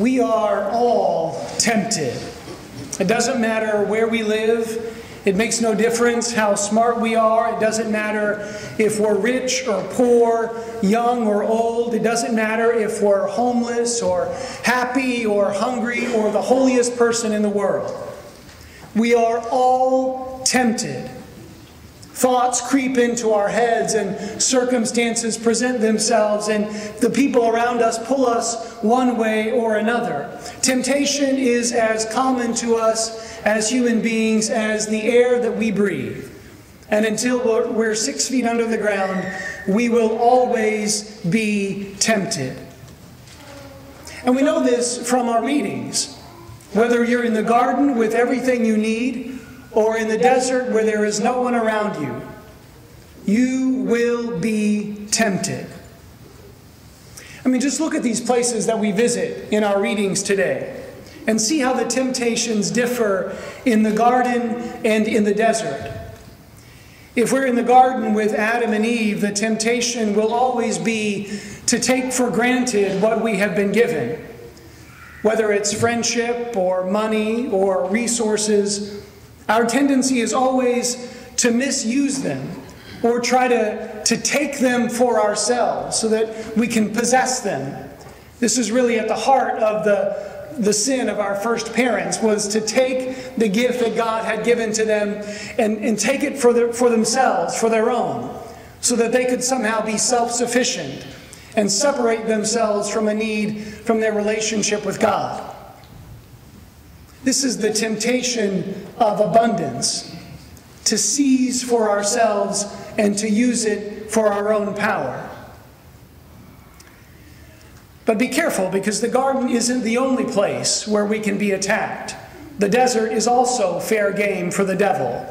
We are all tempted. It doesn't matter where we live. It makes no difference how smart we are. It doesn't matter if we're rich or poor, young or old. It doesn't matter if we're homeless or happy or hungry or the holiest person in the world. We are all tempted. Thoughts creep into our heads and circumstances present themselves, and the people around us pull us one way or another. Temptation is as common to us as human beings as the air that we breathe. And until we're 6 feet under the ground, we will always be tempted. And we know this from our readings. Whether you're in the garden with everything you need, or in the desert where there is no one around you, you will be tempted. I mean, just look at these places that we visit in our readings today and see how the temptations differ in the garden and in the desert. If we're in the garden with Adam and Eve, the temptation will always be to take for granted what we have been given, whether it's friendship or money or resources. Our tendency is always to misuse them or try to take them for ourselves so that we can possess them. This is really at the heart of the sin of our first parents, was to take the gift that God had given to them and take it for themselves, for their own, so that they could somehow be self-sufficient and separate themselves from a need from their relationship with God. This is the temptation of abundance, to seize for ourselves and to use it for our own power. But be careful, because the garden isn't the only place where we can be attacked. The desert is also fair game for the devil.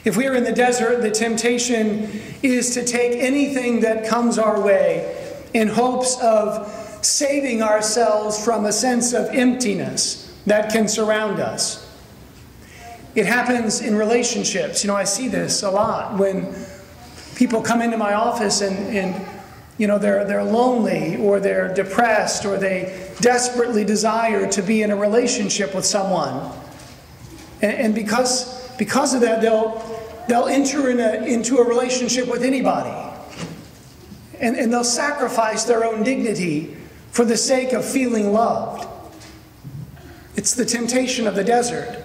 If we are in the desert, the temptation is to take anything that comes our way in hopes of saving ourselves from a sense of emptiness that can surround us. It happens in relationships. I see this a lot when people come into my office and they're lonely or they're depressed or they desperately desire to be in a relationship with someone. And because of that, they'll enter into a relationship with anybody. And they'll sacrifice their own dignity for the sake of feeling loved. It's the temptation of the desert.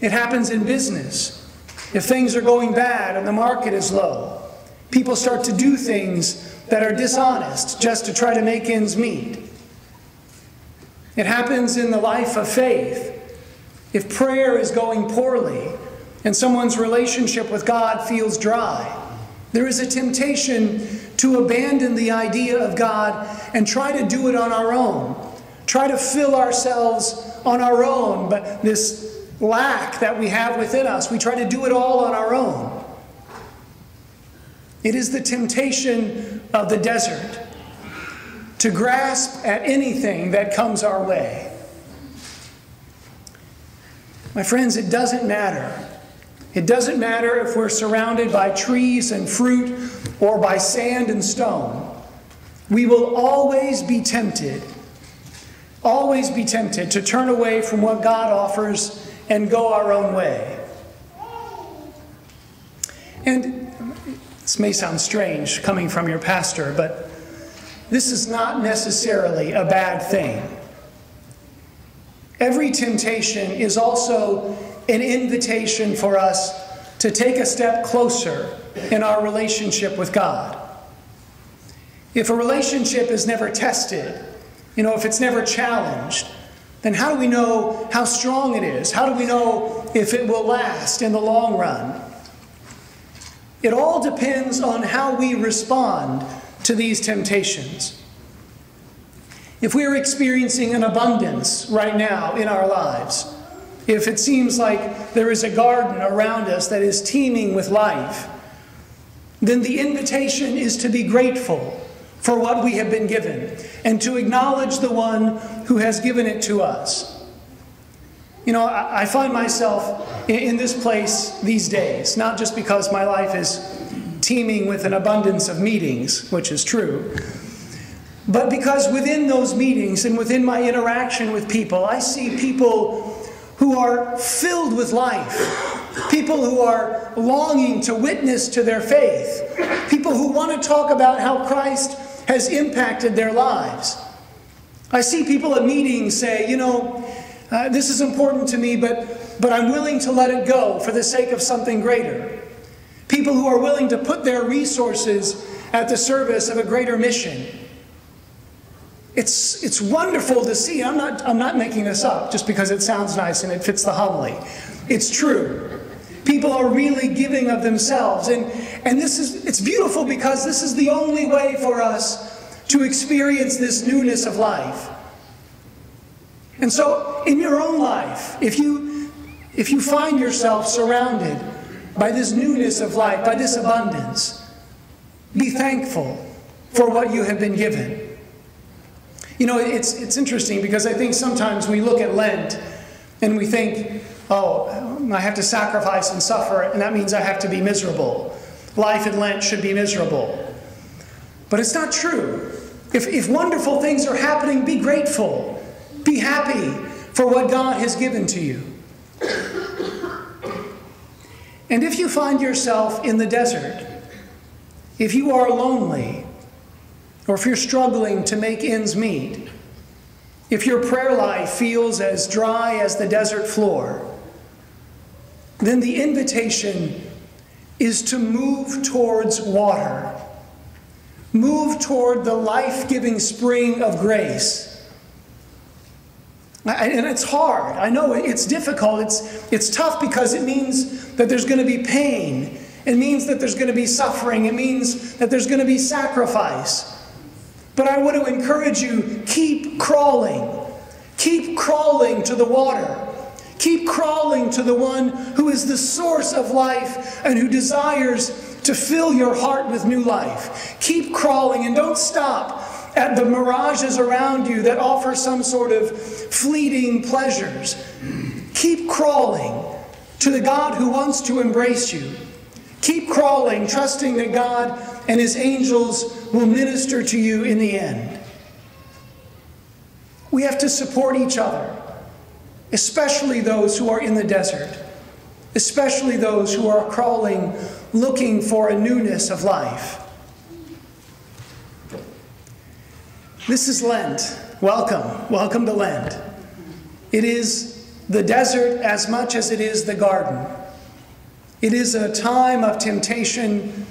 It happens in business. If things are going bad and the market is low, people start to do things that are dishonest just to try to make ends meet. It happens in the life of faith. If prayer is going poorly and someone's relationship with God feels dry, there is a temptation to abandon the idea of God and try to do it on our own. Try to fill ourselves on our own, but this lack that we have within us, we try to do it all on our own. It is the temptation of the desert to grasp at anything that comes our way. My friends, it doesn't matter. It doesn't matter if we're surrounded by trees and fruit or by sand and stone. We will always be tempted to turn away from what God offers and go our own way. And this may sound strange coming from your pastor, but this is not necessarily a bad thing. Every temptation is also an invitation for us to take a step closer in our relationship with God. If a relationship is never tested, if it's never challenged, then how do we know how strong it is? How do we know if it will last in the long run? It all depends on how we respond to these temptations. If we are experiencing an abundance right now in our lives, if it seems like there is a garden around us that is teeming with life, then the invitation is to be grateful for what we have been given and to acknowledge the one who has given it to us. I find myself in this place these days, not just because my life is teeming with an abundance of meetings, which is true, but because within those meetings and within my interaction with people, I see people who are filled with life, people who are longing to witness to their faith, people who want to talk about how Christ has impacted their lives. I see people at meetings say, this is important to me, but I'm willing to let it go for the sake of something greater. People who are willing to put their resources at the service of a greater mission. It's wonderful to see. I'm not making this up just because it sounds nice and it fits the homily. It's true. People are really giving of themselves, and it's beautiful because this is the only way for us to experience this newness of life. And so, in your own life, if you find yourself surrounded by this newness of life, by this abundance, be thankful for what you have been given. It's interesting because I think sometimes we look at Lent and we think, I have to sacrifice and suffer, and that means I have to be miserable. Life in Lent should be miserable. But it's not true. If wonderful things are happening, be grateful. Be happy for what God has given to you. And if you find yourself in the desert, if you are lonely, or if you're struggling to make ends meet, if your prayer life feels as dry as the desert floor, then the invitation is to move towards water. Move toward the life-giving spring of grace. And it's hard. I know it's difficult. It's tough because it means that there's going to be pain. It means that there's going to be suffering. It means that there's going to be sacrifice. But I want to encourage you, keep crawling. Keep crawling to the water. Keep crawling to the one who is the source of life and who desires to fill your heart with new life. Keep crawling and don't stop at the mirages around you that offer some sort of fleeting pleasures. Keep crawling to the God who wants to embrace you. Keep crawling, trusting that God and His angels will minister to you in the end. We have to support each other, especially those who are in the desert, especially those who are crawling, looking for a newness of life. This is Lent. Welcome. Welcome to Lent. It is the desert as much as it is the garden. It is a time of temptation,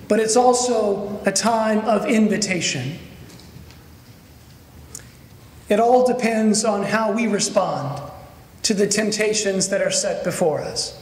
but it's also a time of invitation. It all depends on how we respond to the temptations that are set before us.